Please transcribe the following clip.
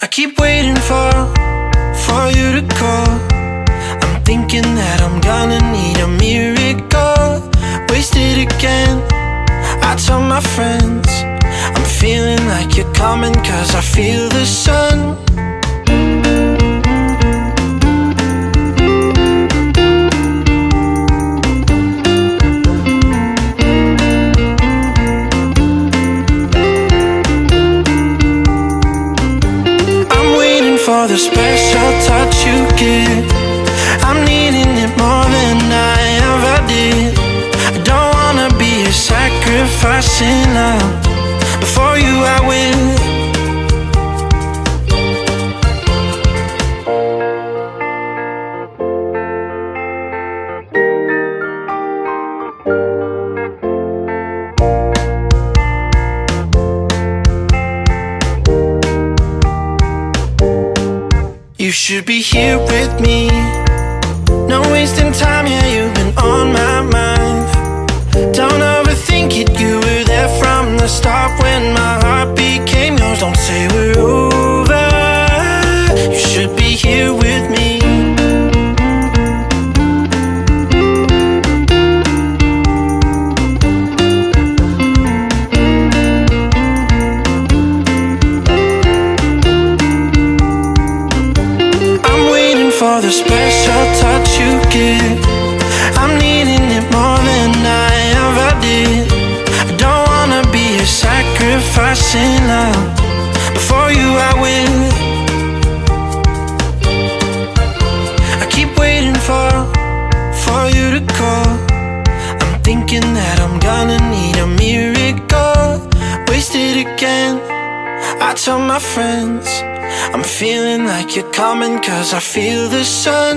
I keep waiting for you to call. I'm thinking that I'm gonna need a miracle. Wasted again, I tell my friends I'm feeling like you're coming, cause I feel the sun. I'm waiting for the special touch you give. I'm needing it more than I ever did. I don't wanna be a sacrificing love. For you I will. You should be here with me. No wasting time, yeah, you've been on my mind. Don't overthink it, you were there from the start when my heart became yours. Don't say we're over, you should be here with me. I'm waiting for the special touch you give. I'm needing it more than I ever did. I don't wanna be a sacrificing love. Before you I will. I keep waiting for you to call. I'm thinking that I'm gonna need a miracle. Wasted again, I tell my friends I'm feeling like you're coming, cause I feel the sun.